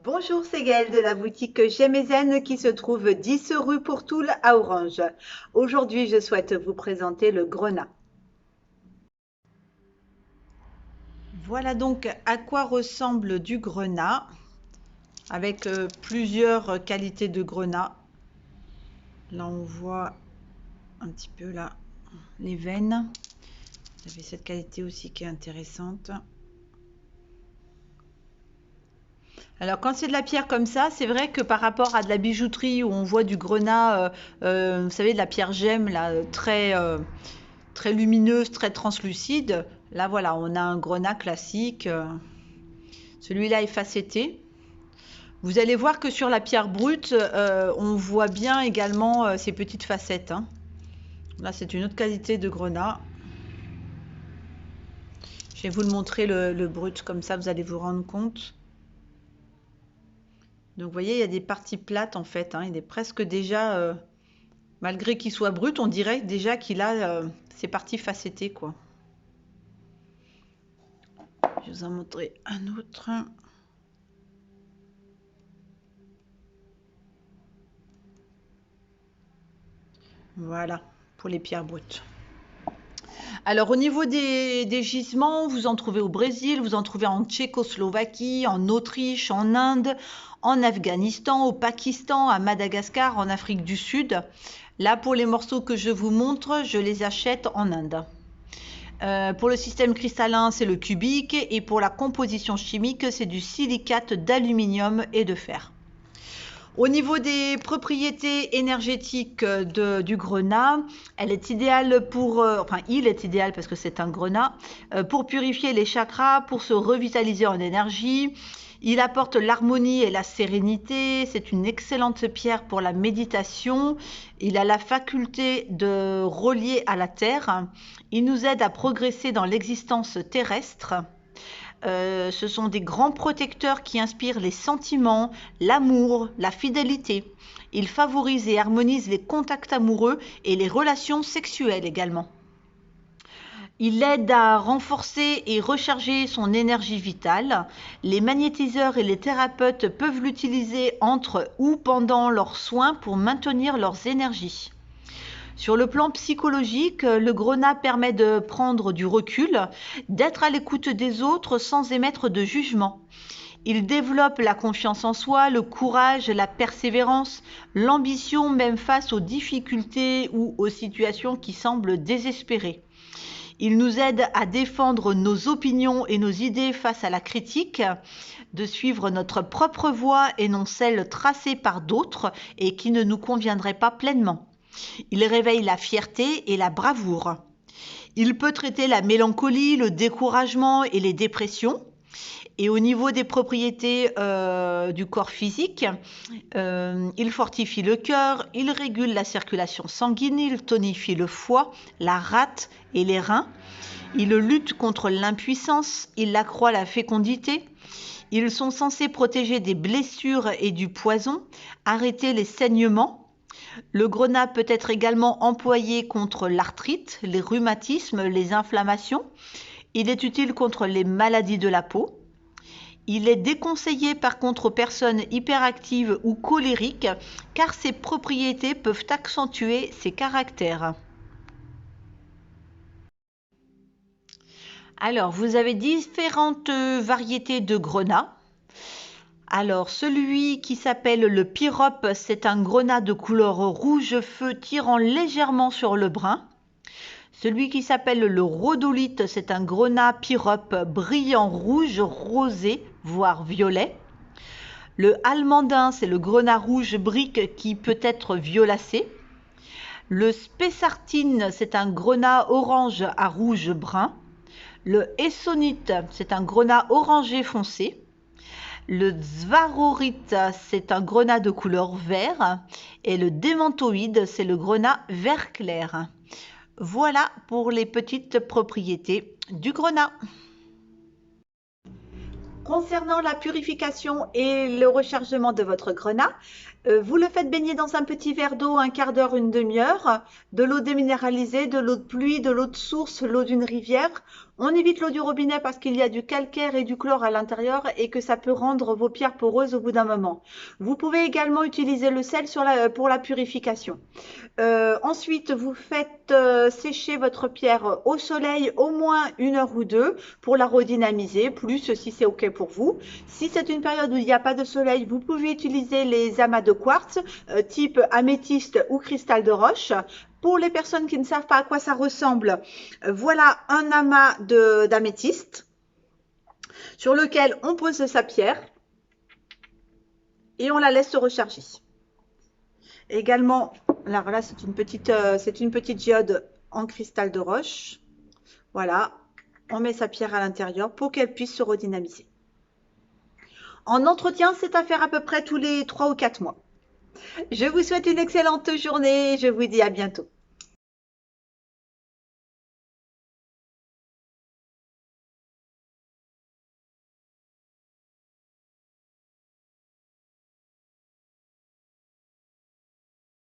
Bonjour, c'est Gaëlle de la boutique J'aime et Zen qui se trouve 10 rue Pourtoul à Orange. Aujourd'hui, je souhaite vous présenter le grenat. Voilà donc à quoi ressemble du grenat avec plusieurs qualités de grenat. Là, on voit un petit peu là les veines. Vous avez cette qualité aussi qui est intéressante. Alors quand c'est de la pierre comme ça, c'est vrai que par rapport à de la bijouterie où on voit du grenat, vous savez, de la pierre gemme là, très lumineuse, très translucide. Là, voilà, on a un grenat classique. Celui-là est facetté. Vous allez voir que sur la pierre brute, on voit bien également ces petites facettes, hein. Là, c'est une autre qualité de grenat. Je vais vous le montrer le brut, comme ça vous allez vous rendre compte. Donc, vous voyez, il y a des parties plates en fait, hein. Il est presque déjà, malgré qu'il soit brut, on dirait déjà qu'il a ces parties facettées, quoi. Je vais vous en montrer un autre. Voilà, pour les pierres brutes. Alors, au niveau des gisements, vous en trouvez au Brésil, vous en trouvez en Tchécoslovaquie, en Autriche, en Inde, en Afghanistan, au Pakistan, à Madagascar, en Afrique du Sud. Là, pour les morceaux que je vous montre, je les achète en Inde. Pour le système cristallin, c'est le cubique, et pour la composition chimique, c'est du silicate d'aluminium et de fer. Au niveau des propriétés énergétiques du grenat, elle est idéale pour, enfin il est idéal parce que c'est un grenat, pour purifier les chakras, pour se revitaliser en énergie. Il apporte l'harmonie et la sérénité. C'est une excellente pierre pour la méditation. Il a la faculté de relier à la terre. Il nous aide à progresser dans l'existence terrestre. Ce sont des grands protecteurs qui inspirent les sentiments, l'amour, la fidélité. Ils favorisent et harmonisent les contacts amoureux et les relations sexuelles également. Il aide à renforcer et recharger son énergie vitale. Les magnétiseurs et les thérapeutes peuvent l'utiliser entre ou pendant leurs soins pour maintenir leurs énergies. Sur le plan psychologique, le grenat permet de prendre du recul, d'être à l'écoute des autres sans émettre de jugement. Il développe la confiance en soi, le courage, la persévérance, l'ambition même face aux difficultés ou aux situations qui semblent désespérées. Il nous aide à défendre nos opinions et nos idées face à la critique, de suivre notre propre voie et non celle tracée par d'autres et qui ne nous conviendrait pas pleinement. Il réveille la fierté et la bravoure. Il peut traiter la mélancolie, le découragement et les dépressions. Et au niveau des propriétés du corps physique, il fortifie le cœur, il régule la circulation sanguine, il tonifie le foie, la rate et les reins. Il lutte contre l'impuissance, il accroît la fécondité. Ils sont censés protéger des blessures et du poison, arrêter les saignements. Le grenat peut être également employé contre l'arthrite, les rhumatismes, les inflammations. Il est utile contre les maladies de la peau. Il est déconseillé par contre aux personnes hyperactives ou colériques car ses propriétés peuvent accentuer ses caractères. Alors, vous avez différentes variétés de grenat. Alors, celui qui s'appelle le pyrope, c'est un grenat de couleur rouge feu tirant légèrement sur le brun. Celui qui s'appelle le rhodolite, c'est un grenat pyrope brillant rouge, rosé, voire violet. Le almandin, c'est le grenat rouge brique qui peut être violacé. Le spessartine, c'est un grenat orange à rouge brun. Le essonite, c'est un grenat orangé foncé. Le svarorite, c'est un grenat de couleur vert. Et le démantoïde, c'est le grenat vert clair. Voilà pour les petites propriétés du grenat. Concernant la purification et le rechargement de votre grenat, Vous le faites baigner dans un petit verre d'eau un quart d'heure, une demi-heure, de l'eau déminéralisée, de l'eau de pluie, de l'eau de source, l'eau d'une rivière. On évite l'eau du robinet parce qu'il y a du calcaire et du chlore à l'intérieur et que ça peut rendre vos pierres poreuses au bout d'un moment. Vous pouvez également utiliser le sel pour la purification. Ensuite, vous faites sécher votre pierre au soleil au moins 1 heure ou deux pour la redynamiser, plus si c'est OK pour vous. Si c'est une période où il n'y a pas de soleil, vous pouvez utiliser les amas de quartz type améthyste ou cristal de roche. Pour les personnes qui ne savent pas à quoi ça ressemble, voilà un amas d'améthyste sur lequel on pose sa pierre et on la laisse se recharger. Également, alors là, c'est une petite diode en cristal de roche. Voilà, on met sa pierre à l'intérieur pour qu'elle puisse se redynamiser. En entretien, c'est à faire à peu près tous les 3 ou 4 mois. Je vous souhaite une excellente journée. Je vous dis à bientôt.